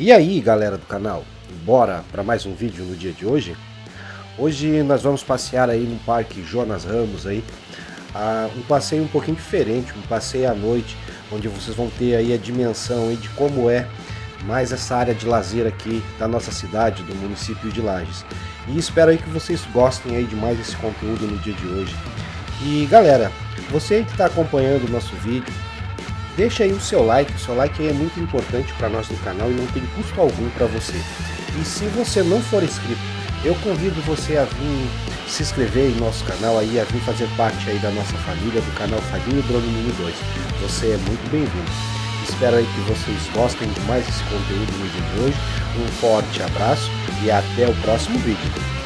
E aí, galera do canal, bora para mais um vídeo no dia de hoje? Hoje nós vamos passear aí no Parque Jonas Ramos aí, um passeio um pouquinho diferente, um passeio à noite, onde vocês vão ter aí a dimensão aí de como é mais essa área de lazer aqui da nossa cidade, do município de Lages. E espero aí que vocês gostem aí de mais esse conteúdo no dia de hoje. E galera, você aí que está acompanhando o nosso vídeo, deixa aí o seu like aí é muito importante para nós no canal e não tem custo algum para você. E se você não for inscrito, eu convido você a vir se inscrever em nosso canal aí, a vir fazer parte aí da nossa família, do canal Família Drone Mini 2. Você é muito bem-vindo. Espero aí que vocês gostem de mais esse conteúdo no dia de hoje. Um forte abraço e até o próximo vídeo.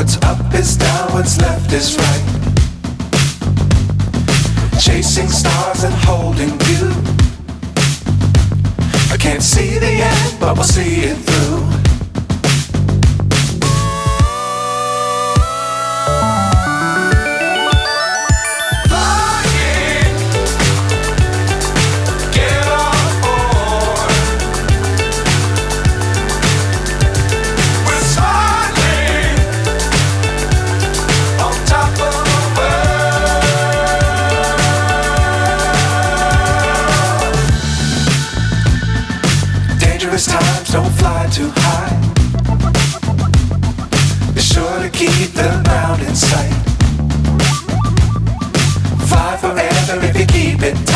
What's up is down, what's left is right. Chasing stars and holding you. I can't see the end, but we'll see it through. Times don't fly too high. Be sure to keep the ground in sight. Fly forever if you keep it tight.